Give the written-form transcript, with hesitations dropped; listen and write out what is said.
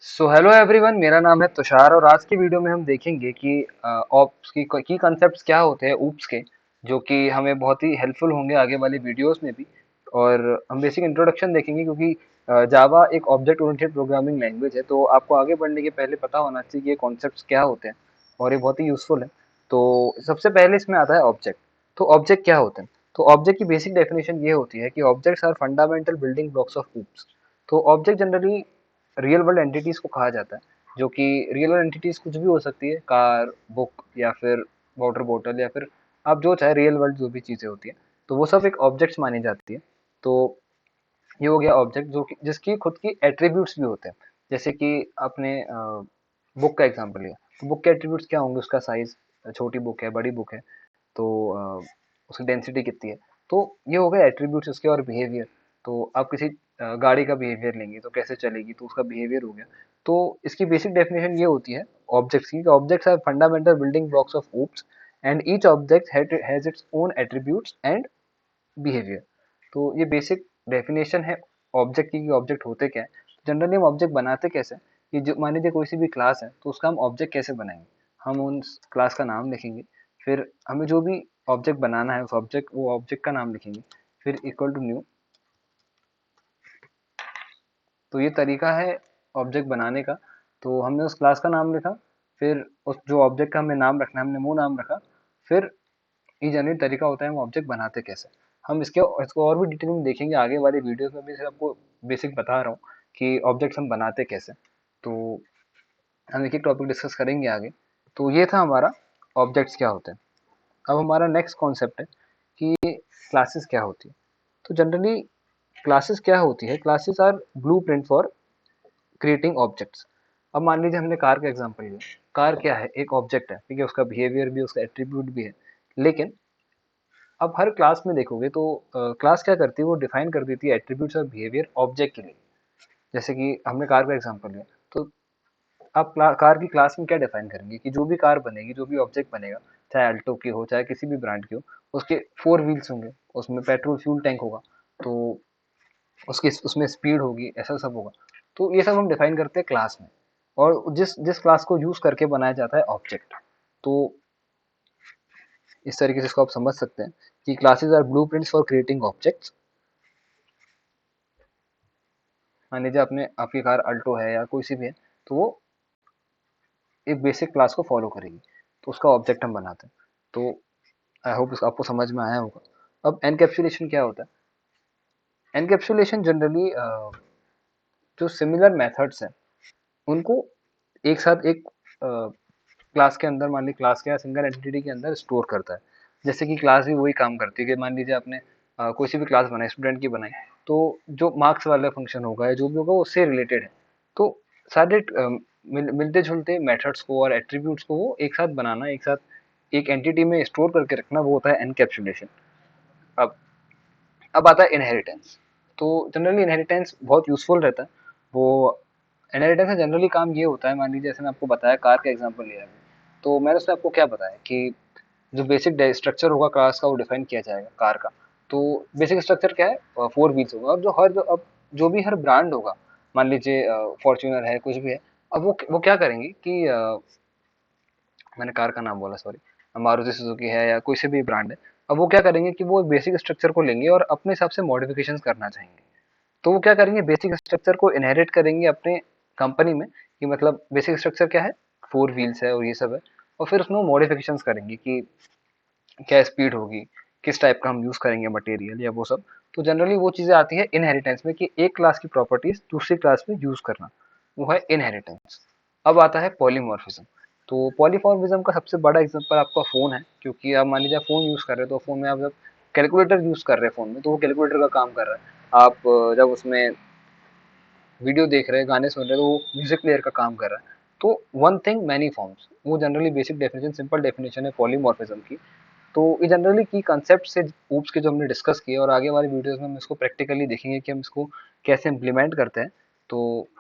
So hello everyone, मेरा नाम है तुषार और आज की वीडियो में हम देखेंगे कि ऑप्स की कंसेप्ट्स क्या होते हैं ऊप्स के, जो कि हमें बहुत ही हेल्पफुल होंगे आगे वाली वीडियोस में भी। और हम बेसिक इंट्रोडक्शन देखेंगे क्योंकि जावा एक ऑब्जेक्ट ओरिएंटेड प्रोग्रामिंग लैंग्वेज है, तो आपको आगे बढ़ने के पहले पता होना चाहिए कि ये कॉन्सेप्ट्स क्या होते हैं और ये बहुत ही यूजफुल है। तो सबसे पहले इसमें आता है ऑब्जेक्ट। तो ऑब्जेक्ट क्या होते हैं? तो ऑब्जेक्ट की बेसिक डेफिनेशन ये होती है कि objects are fundamental building blocks of OOPs. तो object generally real world entities को कहा जाता है, जो कि रियल वर्ल्ड एंटिटीज कुछ भी हो सकती है, कार, बुक या फिर वाटर बॉटल या फिर आप जो चाहे रियल वर्ल्ड जो भी चीजें होती है, तो वो सब एक ऑब्जेक्ट्स मानी जाती है। तो ये हो गया ऑब्जेक्ट जो कि जिसकी खुद की एट्रीब्यूट्स भी होते हैं। जैसे कि आपने बुक का एग्जांपल लिया, तो बुक के एट्रीब्यूट्स क्या होंगे? उसका साइज, छोटी बुक है, बड़ी बुक है, तो उसकी डेंसिटी कितनी है। तो ये हो गए एट्रीब्यूट्स उसके। और बिहेवियर, तो आप किसी गाड़ी का बिहेवियर लेंगे तो कैसे चलेगी, तो उसका बिहेवियर हो गया। तो इसकी बेसिक डेफिनेशन ये होती है ऑब्जेक्ट्स की, objects are fundamental building blocks of OOPs and each object has its own attributes and behaviour. तो ये बेसिक डेफिनेशन है ऑब्जेक्ट की, ऑब्जेक्ट होते क्या है। जनरली हम ऑब्जेक्ट बनाते कैसे हैं कि जो मान लीजिए कोई सी भी क्लास है, तो उसका हम ऑब्जेक्ट कैसे बनाएंगे? हम उस क्लास का नाम लिखेंगे, फिर हमें जो भी ऑब्जेक्ट बनाना है उस ऑब्जेक्ट वो ऑब्जेक्ट का नाम लिखेंगे, फिर इक्वल टू न्यू। तो ये तरीका है ऑब्जेक्ट बनाने का। तो हमने उस क्लास का नाम लिखा, फिर उस जो ऑब्जेक्ट का हमें नाम रखना है हमने वो नाम रखा, फिर ये जनरली तरीका होता है हम ऑब्जेक्ट बनाते कैसे। हम इसको और भी डिटेल में देखेंगे आगे वाली वीडियोस में भी, सिर्फ आपको बेसिक बता रहा हूँ कि ऑब्जेक्ट्स हम बनाते कैसे। तो हम एक एक टॉपिक डिस्कस करेंगे आगे। तो ये था हमारा ऑब्जेक्ट्स क्या होते हैं। अब हमारा नेक्स्ट कॉन्सेप्ट है कि क्लासेस क्या होती है। तो जनरली क्लासेस क्या होती है? Classes are blueprint for creating objects. अब मान लीजिए हमने कार का एग्जांपल लिया। कार क्या है? एक ऑब्जेक्ट है, ठीक है, उसका बिहेवियर भी, उसका एट्रीब्यूट भी है। लेकिन अब हर क्लास में देखोगे तो क्लास क्या करती है? वो डिफाइन कर देती है एट्रीब्यूट्स और बिहेवियर ऑब्जेक्ट के लिए। जैसे कि हमने कार का एग्जांपल लिया, तो आप कार की क्लास में क्या डिफाइन करेंगे कि जो भी कार बनेगी, जो भी ऑब्जेक्ट बनेगा, चाहे अल्टो की हो चाहे किसी भी ब्रांड की हो, उसके फोर व्हील्स होंगे, उसमें पेट्रोल फ्यूल टैंक होगा, तो उसकी उसमें स्पीड होगी, ऐसा सब होगा। तो ये सब हम डिफाइन करते हैं क्लास में, और जिस जिस क्लास को यूज करके बनाया जाता है ऑब्जेक्ट। तो इस तरीके से इसको आप समझ सकते हैं कि classes are blueprints for creating objects. मान लीजिए आपने आपकी कार अल्टो है या कोई सी भी है, तो वो एक बेसिक क्लास को फॉलो करेगी, तो उसका ऑब्जेक्ट हम बनाते हैं। तो आई होप आपको समझ में आया होगा। अब एनकैप्सुलेशन क्या होता है? एनकैप्सुलेशन जनरली जो सिमिलर मेथड्स हैं उनको एक साथ एक क्लास के अंदर, मान ली क्लास के या सिंगल एंटिटी के अंदर स्टोर करता है। जैसे कि क्लास भी वही काम करती है कि मान लीजिए आपने कोई सी भी क्लास बनाई, स्टूडेंट की बनाई, तो जो मार्क्स वाला फंक्शन होगा या जो भी होगा वो उससे रिलेटेड है। तो सारे मिलते जुलते मेथड्स को और एट्रीब्यूट्स को वो एक साथ बनाना, एक साथ एक एंटिटी में स्टोर करके रखना, वो होता है एनकैप्सुलेशन। अब अब आता है इनहेरिटेंस। तो जनरली इनहेरिटेंस बहुत यूजफुल रहता है। वो इनहेरिटेंस का जनरली काम ये होता है, मान लीजिए जैसे मैं आपको बताया कार का एग्जांपल लिया है, तो मैंने उसमें आपको क्या बताया कि जो बेसिक स्ट्रक्चर होगा क्लास का वो डिफाइन किया जाएगा कार का। तो बेसिक स्ट्रक्चर क्या है? फोर व्हील्स होगा। अब अब जो भी हर ब्रांड होगा, मान लीजिए फॉर्च्यूनर है, कुछ भी है, अब वो क्या करेंगे कि मैंने कार का नाम बोला, सॉरी, मारुति सुजुकी है या कोई से भी ब्रांड है। अब वो क्या करेंगे कि वो बेसिक स्ट्रक्चर को लेंगे और अपने हिसाब से मॉडिफिकेशन करना चाहेंगे। तो वो क्या करेंगे? बेसिक स्ट्रक्चर को इनहेरिट करेंगे अपने कंपनी में, कि मतलब बेसिक स्ट्रक्चर क्या है? फोर व्हील्स है और ये सब है। और फिर उसमें मॉडिफिकेशन करेंगे कि क्या स्पीड होगी, किस टाइप का हम यूज करेंगे मटेरियल या वो सब। तो जनरली वो चीजें आती है इनहेरिटेंस में, कि एक क्लास की प्रॉपर्टीज दूसरी क्लास में यूज करना, वो है इनहेरिटेंस। अब आता है पॉलीमॉर्फिज्म। तो पॉलीमॉर्फिज्म का सबसे बड़ा एग्जांपल आपका फोन है, क्योंकि आप मान लीजिए आप फोन यूज कर रहे हो, तो फोन में आप जब कैलकुलेटर यूज कर रहे हैं फोन में, तो वो कैलकुलेटर का काम कर रहा है। आप जब उसमें वीडियो देख रहे हैं, गाने सुन रहे हैं, तो वो म्यूजिक प्लेयर का काम कर रहा है। तो वन थिंग मैनी फॉर्म्स, वो generally basic definition, simple definition है पॉलीमॉर्फिज्म की। तो ये जनरली की कंसेप्ट से ऊप्स के जो हमने डिस्कस किए, और आगे वाली वीडियोस में हम इसको प्रैक्टिकली देखेंगे कि हम इसको कैसे इम्प्लीमेंट करते हैं। तो